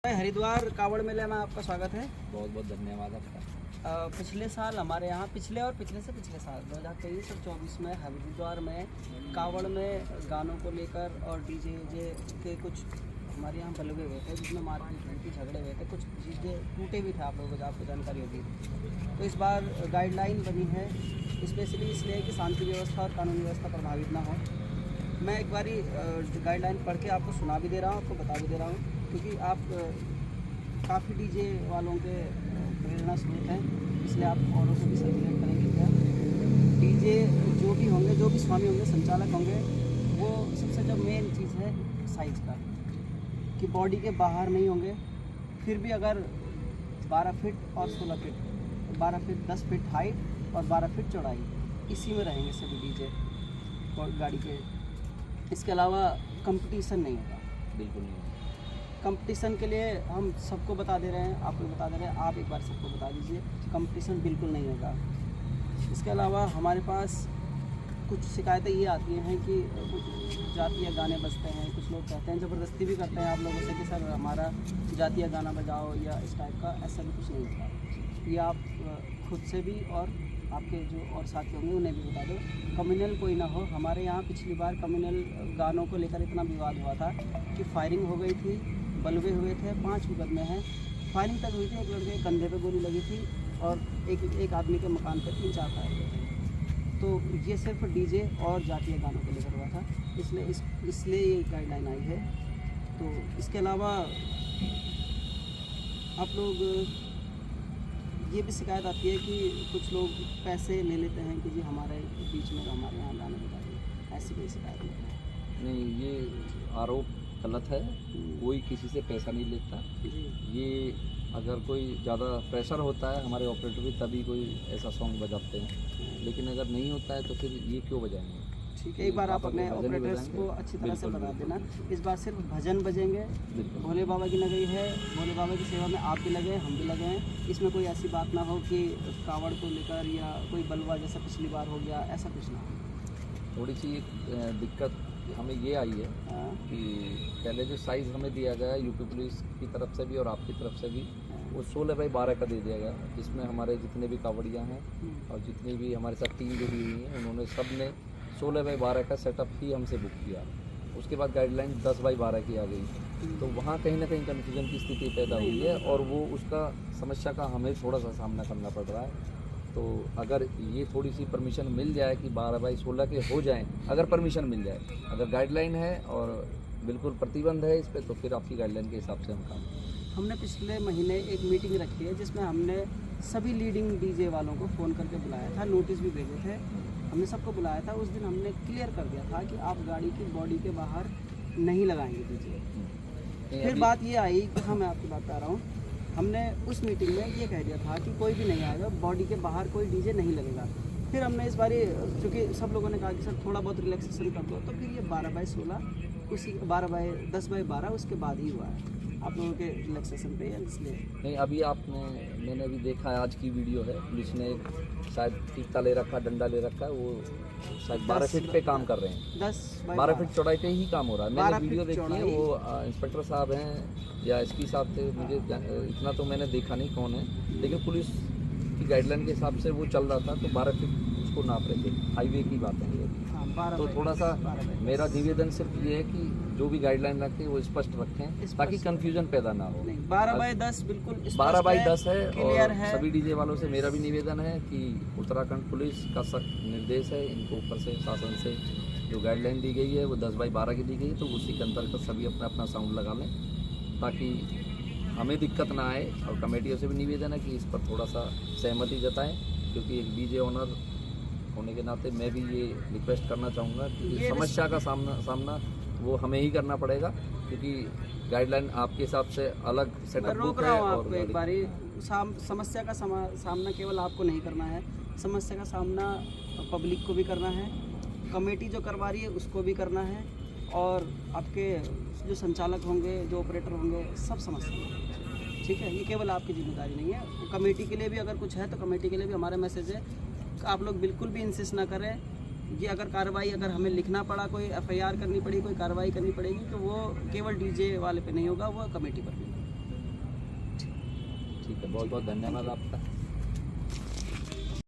हरिद्वार कावड़ मेले में आपका स्वागत है। बहुत बहुत धन्यवाद आपका। पिछले साल हमारे यहाँ पिछले से पिछले साल 2023 और 2024 में हरिद्वार में कावड़ में गानों को लेकर और डीजे के कुछ हमारे यहाँ बलवे हुए थे, जिसमें मारपीट हुई थी, झगड़े हुए थे, कुछ चीज़ें टूटे भी थे। आप लोगों को आपको जानकारी होगी। तो इस बार गाइडलाइन बनी है स्पेशली इसलिए कि शांति व्यवस्था और कानून व्यवस्था प्रभावित ना हो। मैं एक बारी गाइडलाइन पढ़ के आपको सुना भी दे रहा हूँ, आपको बता भी दे रहा हूँ, क्योंकि आप काफ़ी डीजे वालों के प्रेरणा स्रोत हैं, इसलिए आप औरों को भी सर्कुलेट करेंगे। क्या डीजे जो भी होंगे, जो भी स्वामी होंगे, संचालक होंगे, वो सबसे जो मेन चीज़ है साइज़ का, कि बॉडी के बाहर नहीं होंगे। फिर भी अगर 12 फीट और 16 फीट, 12 फीट 10 फीट हाइट और 12 फीट चौड़ाई, इसी में रहेंगे सभी डीजे और गाड़ी के। इसके अलावा कंपटीशन नहीं होगा, बिल्कुल नहीं। कंपटीशन के लिए हम सबको बता दे रहे हैं, आपको बता दे रहे हैं, आप एक बार सबको बता दीजिए, कंपटीशन बिल्कुल नहीं होगा। इसके अलावा हमारे पास कुछ शिकायतें ये आती हैं कि कुछ जातीय गाने बजते हैं, कुछ लोग कहते हैं, ज़बरदस्ती भी करते हैं आप लोगों से कि सर हमारा जातीय गाना बजाओ या इस टाइप का। ऐसा भी कुछ नहीं होता। ये आप खुद से भी और आपके जो और साथी होंगे उन्हें भी बता दो, कम्युनल कोई ना हो। हमारे यहाँ पिछली बार कम्युनल गानों को लेकर इतना विवाद हुआ था कि फायरिंग हो गई थी, बलवे हुए थे, 5 मुकदमे हैं, फायरिंग तक हुई थी, एक लड़के के कंधे पे गोली लगी थी और एक आदमी के मकान पे 3-4 फायर हुए थे। तो ये सिर्फ डीजे और जातीय गानों को लेकर हुआ था, इसलिए ये गाइडलाइन आई है। तो इसके अलावा आप लोग, ये भी शिकायत आती है कि कुछ लोग पैसे ले लेते हैं कि जी हमारे बीच में हमारे यहाँ गाने बजाइए, ऐसी कोई शिकायत नहीं। ये आरोप गलत है, कोई किसी से पैसा नहीं लेता। ये अगर कोई ज़्यादा प्रेशर होता है हमारे ऑपरेटर भी, तभी कोई ऐसा सॉन्ग बजाते हैं, लेकिन अगर नहीं होता है तो फिर ये क्यों बजाएंगे। ठीक है, एक बार आप अपने ऑपरेटर्स को अच्छी तरह से बता देना। इस बार सिर्फ भजन बजेंगे, भोले बाबा की नगरी है, भोले बाबा की सेवा में आप भी लगे, हम भी लगे हैं। इसमें कोई ऐसी बात ना हो कि कावड़ को लेकर या कोई बलवा जैसा पिछली बार हो गया, ऐसा कुछ ना हो। थोड़ी सी दिक्कत हमें ये आई है कि पहले जो साइज़ हमें दिया गया यूपी पुलिस की तरफ से भी और आपकी तरफ से भी, वो 16x12 का दे दिया गया, जिसमें हमारे जितने भी कावड़ियाँ हैं और जितनी भी हमारे साथ टीम जुड़ी हुई हैं, उन्होंने सब ने 16x12 का सेटअप ही हमसे बुक किया। उसके बाद गाइडलाइन 10x12 की आ गई, तो वहाँ कहीं ना कहीं कन्फ्यूजन की स्थिति पैदा हुई है और वो उसका समस्या का हमें थोड़ा सा सामना करना पड़ रहा है। तो अगर ये थोड़ी सी परमिशन मिल जाए कि 12x16 के हो जाएं, अगर परमिशन मिल जाए, अगर गाइडलाइन है और बिल्कुल प्रतिबंध है इस पर, तो फिर आपकी गाइडलाइन के हिसाब से हम काम। हमने पिछले महीने एक मीटिंग रखी है जिसमें हमने सभी लीडिंग डीजे वालों को फ़ोन करके बुलाया था, नोटिस भी भेजे थे, हमने सबको बुलाया था। उस दिन हमने क्लियर कर दिया था कि आप गाड़ी की बॉडी के बाहर नहीं लगाएंगे डीजे। फिर बात ये आई कि हाँ, मैं आपकी बात कर रहा हूँ, हमने उस मीटिंग में ये कह दिया था कि कोई भी नहीं आएगा, बॉडी के बाहर कोई डीजे नहीं लगेगा। फिर हमने इस बारी, चूँकि सब लोगों ने कहा कि सर थोड़ा बहुत रिलैक्सेशन कर दो, तो फिर ये 12x16 उसी 10x12 उसके बाद ही हुआ है आप लोगों के रिलैक्सेशन पे, इसलिए नहीं। अभी मैंने अभी देखा है, आज की वीडियो है, पुलिस ने शायद टीका ले रखा, डंडा ले रखा है, वो शायद 12 फीट पे काम कर रहे हैं, 12 फीट चौड़ाई पे ही काम हो रहा है। मैंने वीडियो देखी है, वो इंस्पेक्टर साहब हैं या एसपी साहब थे, मुझे इतना तो मैंने देखा नहीं कौन है, लेकिन पुलिस की गाइडलाइन के हिसाब से वो चल रहा था, तो 12 फीट उसको नाप रहे थे। हाईवे की बात है ये। तो थोड़ा सा मेरा निवेदन सिर्फ ये है कि जो भी गाइडलाइन रखते हैं वो स्पष्ट रखें, ताकि कंफ्यूजन पैदा ना हो। 12x10 बिल्कुल 12x10 है और सभी डीजे वालों से मेरा भी निवेदन है कि उत्तराखंड पुलिस का निर्देश है, इनको ऊपर से शासन से जो गाइडलाइन दी गई है वो 10x12 की दी गई है, तो उसी के अंतर्गत सभी अपना अपना साउंड लगा लें ताकि हमें दिक्कत ना आए। और कमेटियों से भी निवेदन है कि इस पर थोड़ा सा सहमति जताएं, क्योंकि एक डीजे ओनर होने के नाते मैं भी ये रिक्वेस्ट करना चाहूँगा कि समस्या का सामना वो हमें ही करना पड़ेगा, क्योंकि गाइडलाइन आपके हिसाब से अलग सेटअप बुक है। और एक बारी समस्या का सामना केवल आपको नहीं करना है, समस्या का सामना पब्लिक को भी करना है, कमेटी जो करवा रही है उसको भी करना है, और आपके जो संचालक होंगे, जो ऑपरेटर होंगे, सब समस्या। ठीक है, ये केवल आपकी जिम्मेदारी नहीं है। कमेटी के लिए भी अगर कुछ है तो कमेटी के लिए भी हमारा मैसेज है, आप लोग बिल्कुल भी इंसिस्ट ना करें ये अगर कार्रवाई, अगर हमें लिखना पड़ा, कोई एफआईआर करनी पड़ी, कोई कार्रवाई करनी पड़ेगी, तो वो केवल डीजे वाले पे नहीं होगा, वो कमेटी पर भी। ठीक है, बहुत बहुत धन्यवाद आपका।